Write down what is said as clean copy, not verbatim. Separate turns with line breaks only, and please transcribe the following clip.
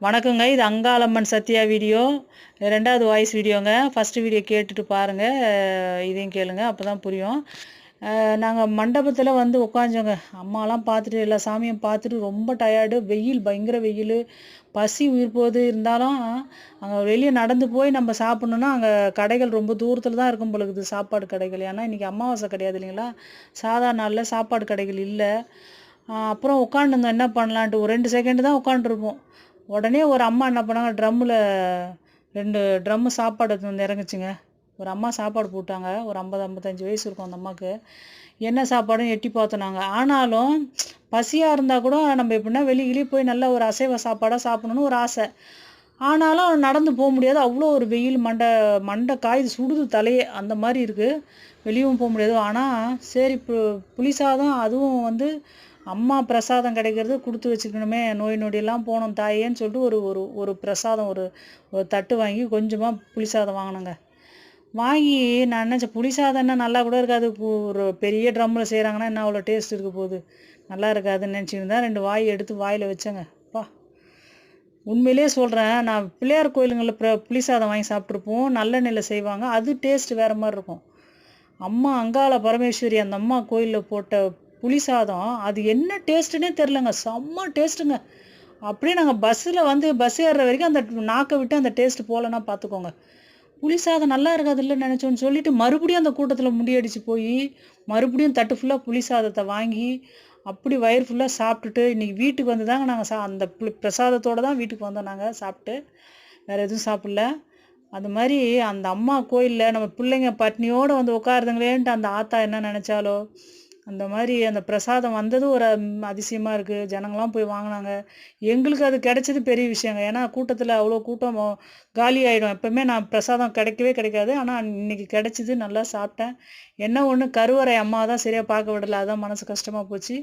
வணக்கங்க. இது அங்காளம்மன் சத்யா வீடியோ. 2வது வாய்ஸ் வீடியோங்க. ஃபஸ்ட்டு வீடியோ கேட்டுட்டு பாருங்கள், இதையும் கேளுங்க, அப்போ தான் புரியும். நாங்கள் மண்டபத்தில் வந்து உட்காந்தோங்க. அம்மாலாம் பார்த்துட்டு எல்லா சாமியும் பார்த்துட்டு ரொம்ப டயர்டு. வெயில், பயங்கர வெயில், பசி உயிர் போகுது. இருந்தாலும் அங்கே வெளியே நடந்து போய் நம்ம சாப்பிட்ணுன்னா அங்கே கடைகள் ரொம்ப தூரத்தில் தான் இருக்கும் பொழுது சாப்பாடு கடைகள். ஏன்னா இன்றைக்கி அமாவாசை கிடையாது இல்லைங்களா, சாதாரண நாளில் சாப்பாடு கடைகள் இல்லை. அப்புறம் உட்காந்துருந்தோம் என்ன பண்ணலான்ட்டு. ஒரு 2 செகண்டு தான் உட்காண்ட்ருப்போம். உடனே ஒரு அம்மா என்ன பண்ணாங்க, ட்ரம்மில் 2 ட்ரம்மு சாப்பாடு எடுத்துன்னு வந்து இறங்குச்சுங்க. ஒரு அம்மா சாப்பாடு போட்டாங்க. ஒரு 50 55 வயசு இருக்கும் அந்த அம்மாவுக்கு. என்ன சாப்பாடுன்னு எட்டி பார்த்தோம் நாங்கள். ஆனாலும் பசியாக இருந்தால் கூட நம்ம எப்படின்னா வெளியிலேயே போய் நல்ல ஒரு அசைவ சாப்பாடாக சாப்பிடணுன்னு ஒரு ஆசை. ஆனாலும் நடந்து போக முடியாது. அவ்வளோ ஒரு வெயில், மண்டை காயுது, சுடுது தலையே, அந்த மாதிரி இருக்குது. வெளியவும் போக முடியாது. ஆனால் சரி, புளி சாதம் அதுவும் வந்து அம்மா பிரசாதம் கிடைக்கிறது கொடுத்து வச்சுக்கணுமே, நோய் நொடியெல்லாம் போனோம் தாயேன்னு சொல்லிட்டு ஒரு ஒரு ஒரு பிரசாதம், ஒரு தட்டு வாங்கி கொஞ்சமாக புளி சாதம் வாங்கினேங்க. வாங்கி நான் நினச்சேன், புளி சாதம் என்ன நல்லா கூட இருக்காது, ஒரு பெரிய ட்ரம்மில் செய்கிறாங்கன்னா என்ன அவ்வளோ டேஸ்ட் இருக்க போகுது, நல்லா இருக்காதுன்னு நினச்சிருந்தேன். 2 வாய் எடுத்து வாயில் வச்சேங்க. உண்மையிலே சொல்கிறேன், நான் பிள்ளையார் கோயிலுங்களில் புளி சாதம் வாங்கி சாப்பிட்ருப்போம். நல்லெண்ணெயில் செய்வாங்க, அது டேஸ்ட் வேறு மாதிரி இருக்கும். அம்மா அங்காள பரமேஸ்வரி அந்த அம்மா கோயிலில் போட்ட புளி சாதம், அது என்ன டேஸ்ட்டுன்னே தெரிலங்க, செம்ம டேஸ்ட்டுங்க. அப்படியே நாங்கள் பஸ் ஏறுற வரைக்கும் அந்த நாக்கை விட்டு அந்த டேஸ்ட்டு போகலன்னா பார்த்துக்கோங்க. புளி சாதம் நல்லா இருக்காதுல்ல நினச்சோன்னு சொல்லிட்டு மறுபடியும் அந்த கூட்டத்தில் முடியடிச்சு போய் மறுபடியும் தட்டு ஃபுல்லாக புளி சாதத்தை வாங்கி அப்படி வயிறு ஃபுல்லாக சாப்பிட்டுட்டு இன்றைக்கி வீட்டுக்கு வந்து தாங்க நாங்கள் அந்த பிரசாதத்தோடு தான் வீட்டுக்கு வந்தோம். நாங்கள் சாப்பிட்டு வேறு எதுவும் சாப்பிடல. அது மாதிரி அந்த அம்மா கோயிலில் நம்ம பிள்ளைங்க பட்னியோடு வந்து உட்காருதுங்களேன்ட்டு அந்த ஆத்தா என்ன நினச்சாலோ, அந்த மாதிரி அந்த பிரசாதம் வந்தது ஒரு அதிசயமாக இருக்குது. ஜனங்களாம் போய் வாங்கினாங்க. எங்களுக்கு அது கிடைச்சது பெரிய விஷயங்க. ஏன்னா கூட்டத்தில் அவ்வளோ கூட்டம் காலி ஆகிடும். எப்போவுமே நான் பிரசாதம் கிடைக்கவே கிடைக்காது. ஆனால் இன்றைக்கி கிடைச்சிது, நல்லா சாப்பிட்டேன். என்ன ஒன்று, கருவறை அம்மா தான் சரியாக பார்க்க விடலை, அதான் மனசு கஷ்டமாக போச்சு.